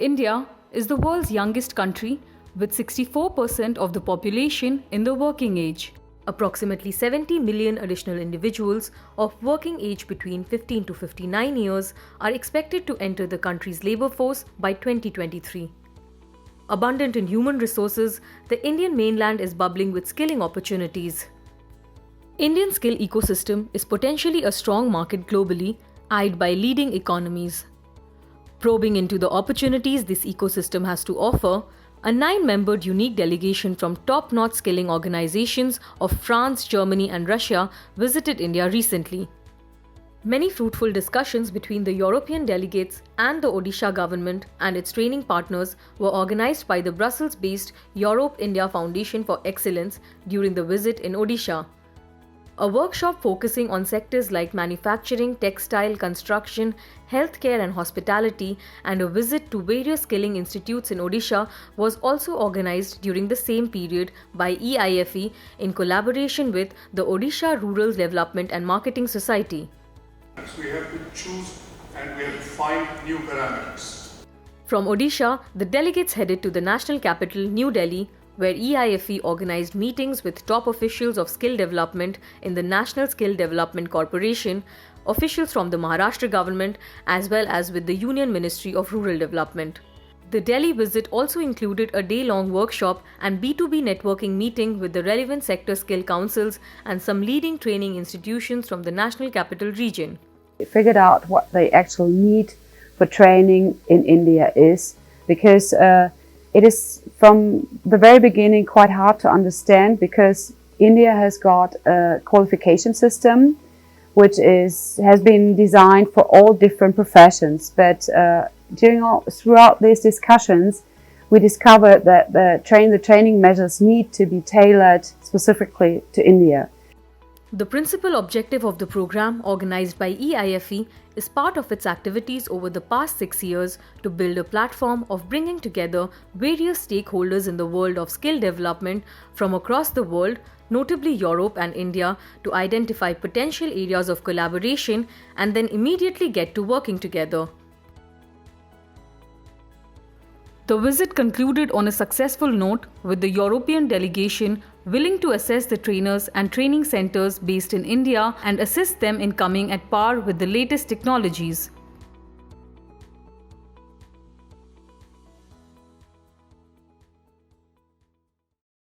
India is the world's youngest country with 64% of the population in the working age. Approximately 70 million additional individuals of working age between 15 to 59 years are expected to enter the country's labor force by 2023. Abundant in human resources, the Indian mainland is bubbling with skilling opportunities. Indian skill ecosystem is potentially a strong market globally, eyed by leading economies. Probing into the opportunities this ecosystem has to offer, a 9-membered unique delegation from top-notch skilling organizations of France, Germany and Russia visited India recently. Many fruitful discussions between the European delegates and the Odisha government and its training partners were organized by the Brussels-based Europe-India Foundation for Excellence during the visit in Odisha. A workshop focusing on sectors like manufacturing, textile, construction, healthcare and hospitality, and a visit to various skilling institutes in Odisha was also organized during the same period by EIFE in collaboration with the Odisha Rural Development and Marketing Society. We have to choose and we have to find new parameters. From Odisha, the delegates headed to the national capital, New Delhi, where EIFE organized meetings with top officials of skill development in the National Skill Development Corporation, officials from the Maharashtra government, as well as with the Union Ministry of Rural Development. The Delhi visit also included a day-long workshop and B2B networking meeting with the relevant sector skill councils and some leading training institutions from the National Capital Region. We figured out what the actual need for training in India is, because it is from the very beginning quite hard to understand, because India has got a qualification system which has been designed for all different professions. But throughout these discussions, we discovered that the training measures need to be tailored specifically to India. The principal objective of the program, organized by EIFE, is part of its activities over the past 6 years to build a platform of bringing together various stakeholders in the world of skill development from across the world, notably Europe and India, to identify potential areas of collaboration and then immediately get to working together. The visit concluded on a successful note, with the European delegation willing to assess the trainers and training centers based in India and assist them in coming at par with the latest technologies.